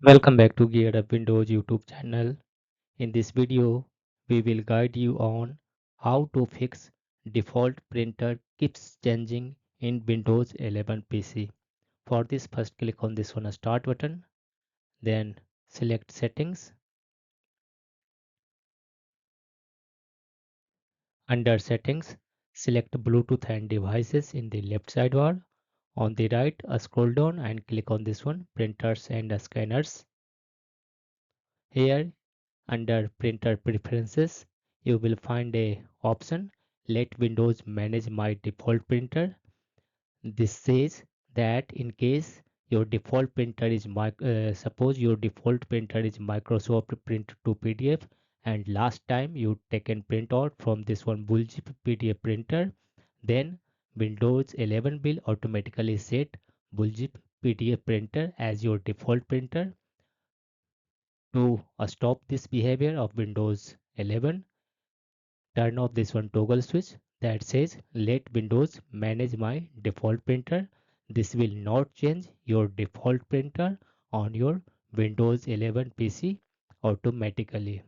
Welcome back to Geared Up Windows YouTube channel. In this video, we will guide you on how to fix default printer keeps changing in Windows 11 PC. For this, first click on this one start button, then select settings. Under settings, select Bluetooth and devices in the left sidebar. On the right, scroll down and click on this one printers and scanners. Here under printer preferences, you will find a option let Windows manage my default printer. This says that in case your default printer is suppose your default printer is Microsoft Print to PDF and last time you taken printout from this one Bullzip PDF printer, then Windows 11 will automatically set Bullzip PDF printer as your default printer. To stop this behavior of Windows 11, turn off this one toggle switch that says let Windows manage my default printer. This will not change your default printer on your Windows 11 PC automatically.